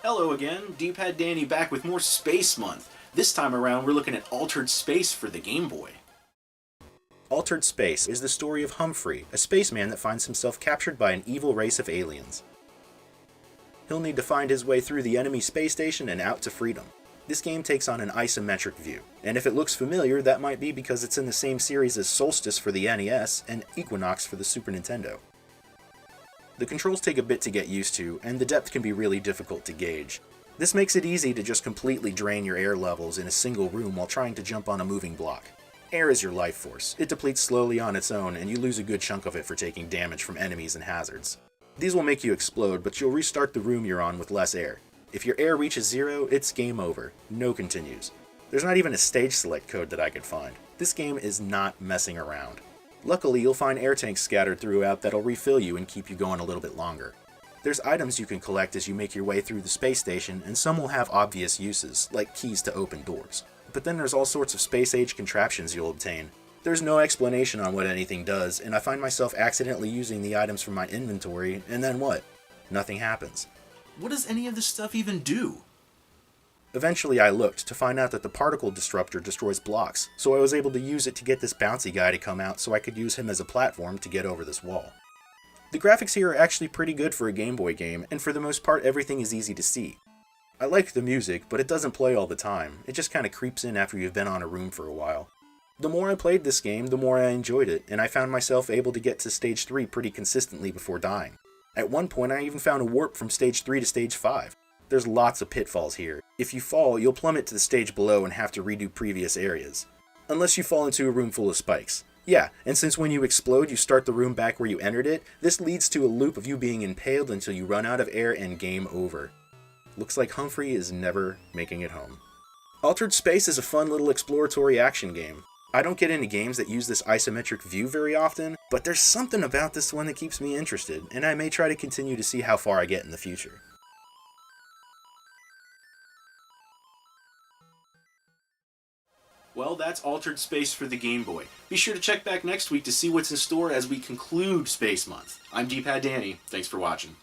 Hello again, D-Pad Danny back with more Space Month. This time around we're looking at Altered Space for the Game Boy. Altered Space is the story of Humphrey, a spaceman that finds himself captured by an evil race of aliens. He'll need to find his way through the enemy space station and out to freedom. This game takes on an isometric view, and if it looks familiar, that might be because it's in the same series as Solstice for the NES and Equinox for the Super Nintendo. The controls take a bit to get used to, and the depth can be really difficult to gauge. This makes it easy to just completely drain your air levels in a single room while trying to jump on a moving block. Air is your life force. It depletes slowly on its own, and you lose a good chunk of it for taking damage from enemies and hazards. These will make you explode, but you'll restart the room you're on with less air. If your air reaches zero, it's game over. No continues. There's not even a stage select code that I could find. This game is not messing around. Luckily, you'll find air tanks scattered throughout that'll refill you and keep you going a little bit longer. There's items you can collect as you make your way through the space station, and some will have obvious uses, like keys to open doors. But then there's all sorts of space-age contraptions you'll obtain. There's no explanation on what anything does, and I find myself accidentally using the items from my inventory, and then what? Nothing happens. What does any of this stuff even do? Eventually I looked to find out that the particle disruptor destroys blocks, so I was able to use it to get this bouncy guy to come out so I could use him as a platform to get over this wall. The graphics here are actually pretty good for a Game Boy game, and for the most part everything is easy to see. I like the music, but it doesn't play all the time. It just kinda creeps in after you've been on a room for a while. The more I played this game, the more I enjoyed it, and I found myself able to get to Stage 3 pretty consistently before dying. At one point I even found a warp from Stage 3 to Stage 5. There's lots of pitfalls here. If you fall, you'll plummet to the stage below and have to redo previous areas. Unless you fall into a room full of spikes. Yeah, and since when you explode you start the room back where you entered it, this leads to a loop of you being impaled until you run out of air and game over. Looks like Humphrey is never making it home. Altered Space is a fun little exploratory action game. I don't get into games that use this isometric view very often, but there's something about this one that keeps me interested, and I may try to continue to see how far I get in the future. Well, that's Altered Space for the Game Boy. Be sure to check back next week to see what's in store as we conclude Space Month. I'm D-Pad Danny. Thanks for watching.